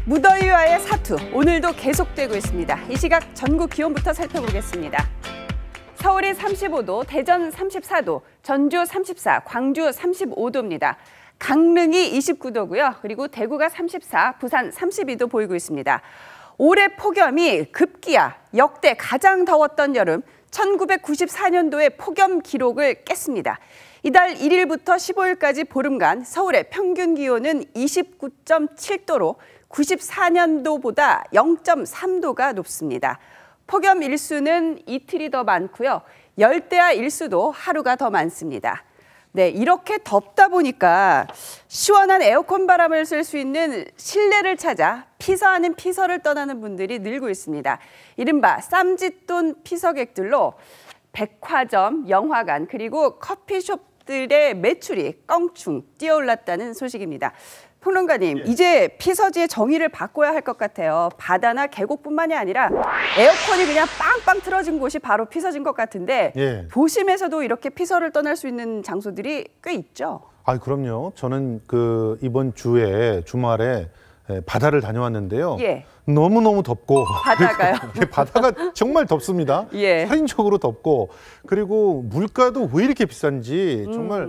무더위와의 사투, 오늘도 계속되고 있습니다. 이 시각 전국 기온부터 살펴보겠습니다. 서울이 35도, 대전 34도, 전주 34, 광주 35도입니다. 강릉이 29도고요. 그리고 대구가 34, 부산 32도 보이고 있습니다. 올해 폭염이 급기야 역대 가장 더웠던 여름 1994년도의 폭염 기록을 깼습니다. 이달 1일부터 15일까지 보름간 서울의 평균 기온은 29.7도로 94년도보다 0.3도가 높습니다. 폭염 일수는 이틀이 더 많고요. 열대야 일수도 하루가 더 많습니다. 네, 이렇게 덥다 보니까 시원한 에어컨 바람을 쓸 수 있는 실내를 찾아 피서 아닌 피서를 떠나는 분들이 늘고 있습니다. 이른바 쌈짓돈 피서객들로 백화점, 영화관, 그리고 커피숍들의 매출이 껑충 뛰어올랐다는 소식입니다. 평론가님, 이제 피서지의 정의를 바꿔야 할 것 같아요. 바다나 계곡뿐만이 아니라 에어컨이 그냥 빵빵 틀어진 곳이 바로 피서진 것 같은데 도심에서도 이렇게 피서를 떠날 수 있는 장소들이 꽤 있죠. 아, 그럼요. 저는 이번 주말에 바다를 다녀왔는데요. 너무너무 덥고 바다가요? 바다가 정말 덥습니다. 살인적으로 덥고 그리고 물가도 왜 이렇게 비싼지 정말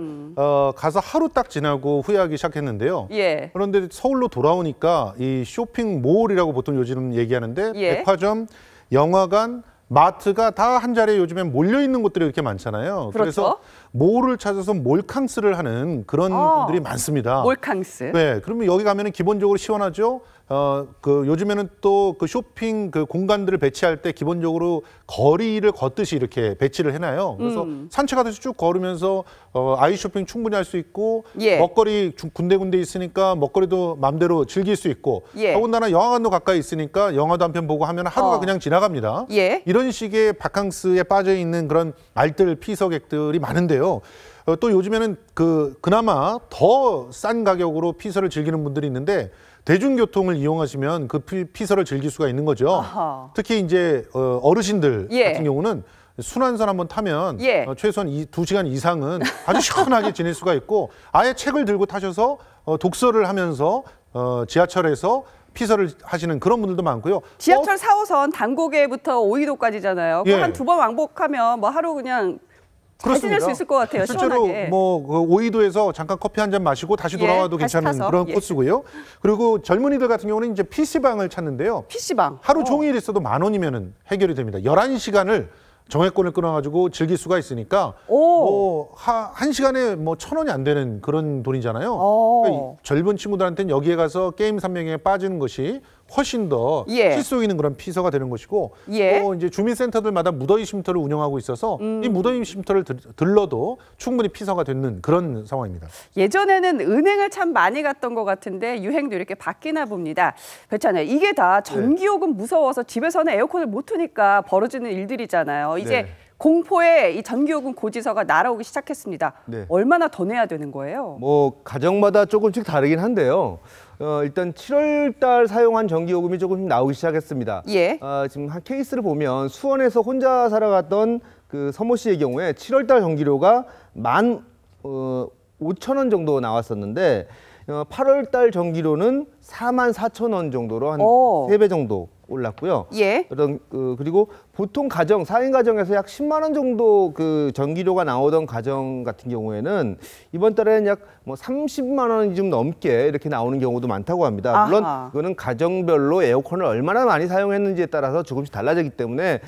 가서 하루 딱 지나고 후회하기 시작했는데요. 그런데 서울로 돌아오니까 이 쇼핑몰이라고 보통 요즘 얘기하는데 백화점, 영화관, 마트가 다 한 자리에 요즘엔 몰려있는 곳들이 이렇게 많잖아요. 그래서 몰을 찾아서 몰캉스를 하는 그런 분들이 많습니다. 몰캉스. 네, 그러면 여기 가면은 기본적으로 시원하죠. 요즘에는 또 그 쇼핑 공간들을 배치할 때 기본적으로 거리를 걷듯이 이렇게 배치를 해놔요. 그래서 산책하듯이 쭉 걸으면서 아이 쇼핑 충분히 할 수 있고 먹거리 군데군데 있으니까 먹거리도 마음대로 즐길 수 있고 더군다나 영화관도 가까이 있으니까 영화도 한 편 보고 하면 하루가 그냥 지나갑니다. 이런 식의 바캉스에 빠져 있는 그런 알뜰 피서객들이 많은데요. 또 요즘에는 그나마 더 싼 가격으로 피서를 즐기는 분들이 있는데 대중교통을 이용하시면 그 피서를 즐길 수가 있는 거죠. 특히 이제 어르신들 같은 경우는 순환선 한번 타면 최소한 2시간 이상은 아주 시원하게 지낼 수가 있고 아예 책을 들고 타셔서 독서를 하면서 지하철에서 피서를 하시는 그런 분들도 많고요. 지하철 4호선 당고개부터 오이도까지잖아요. 한 2번 왕복하면 뭐 하루 그냥 잘 지낼 수 있을 것 같아요. 실제로 시원하게. 오이도에서 잠깐 커피 한 잔 마시고 다시 돌아와도 괜찮은 그런 코스고요. 그리고 젊은이들 같은 경우는 이제 PC방을 찾는데요. PC방. 하루 종일 있어도 10,000원이면 해결이 됩니다. 11시간을 정액권을 끊어가지고 즐길 수가 있으니까 한 시간에 1,000원이 안 되는 그런 돈이잖아요. 그러니까 젊은 친구들한테는 여기에 가서 게임 산명에 빠지는 것이 훨씬 더 실속 있는 그런 피서가 되는 것이고 또 이제 주민센터들마다 무더위 쉼터를 운영하고 있어서 이 무더위 쉼터를 들러도 충분히 피서가 되는 그런 상황입니다. 예전에는 은행을 참 많이 갔던 것 같은데 유행도 이렇게 바뀌나 봅니다. 그렇잖아요. 이게 다 전기요금 무서워서 집에서는 에어컨을 못 트니까 벌어지는 일들이잖아요. 이제 공포에 이 전기요금 고지서가 날아오기 시작했습니다. 얼마나 더 내야 되는 거예요? 가정마다 조금씩 다르긴 한데요. 일단 7월 달 사용한 전기요금이 조금씩 나오기 시작했습니다. 지금 한 케이스를 보면 수원에서 혼자 살아갔던 그 서모 씨의 경우에 7월 달 전기료가 15,000원 정도 나왔었는데 8월 달 전기료는 44,000원 정도로 한 3배 정도 올랐고요. 그리고 보통 가정, 4인 가정에서 약 10만 원 정도 그 전기료가 나오던 가정 같은 경우에는 이번 달에는 약 30만 원이 좀 넘게 이렇게 나오는 경우도 많다고 합니다. 물론 이거는 가정별로 에어컨을 얼마나 많이 사용했는지에 따라서 조금씩 달라지기 때문에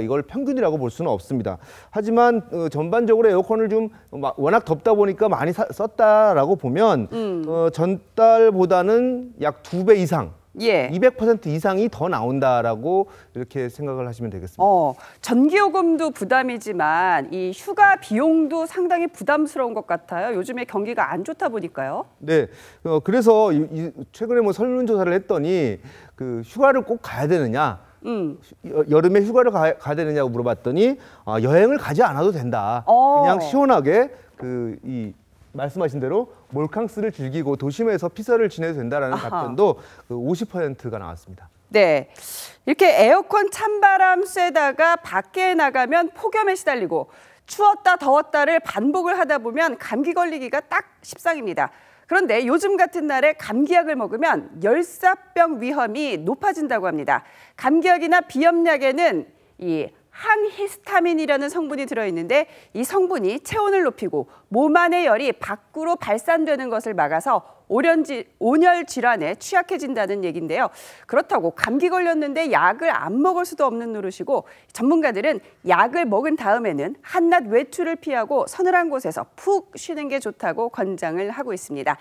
이걸 평균이라고 볼 수는 없습니다. 하지만 전반적으로 에어컨을 좀 워낙 덥다 보니까 많이 썼다라고 보면 전달보다는 약 2배 이상 200% 이상이 더 나온다라고 이렇게 생각을 하시면 되겠습니다. 전기요금도 부담이지만 이 휴가 비용도 상당히 부담스러운 것 같아요. 요즘에 경기가 안 좋다 보니까요. 그래서 최근에 설문조사를 했더니 휴가를 꼭 가야 되느냐, 여름에 휴가를 가야 되느냐고 물어봤더니 여행을 가지 않아도 된다. 그냥 시원하게 말씀하신 대로 몰캉스를 즐기고 도심에서 피서를 지내도 된다라는 답변도 50%가 나왔습니다. 이렇게 에어컨 찬바람 쐬다가 밖에 나가면 폭염에 시달리고 추웠다 더웠다를 반복을 하다 보면 감기 걸리기가 딱 십상입니다. 그런데 요즘 같은 날에 감기약을 먹으면 열사병 위험이 높아진다고 합니다. 감기약이나 비염약에는 이 항히스타민이라는 성분이 들어있는데 이 성분이 체온을 높이고 몸 안의 열이 밖으로 발산되는 것을 막아서 온열 질환에 취약해진다는 얘기인데요. 그렇다고 감기 걸렸는데 약을 안 먹을 수도 없는 노릇이고 전문가들은 약을 먹은 다음에는 한낮 외출을 피하고 서늘한 곳에서 푹 쉬는 게 좋다고 권장을 하고 있습니다.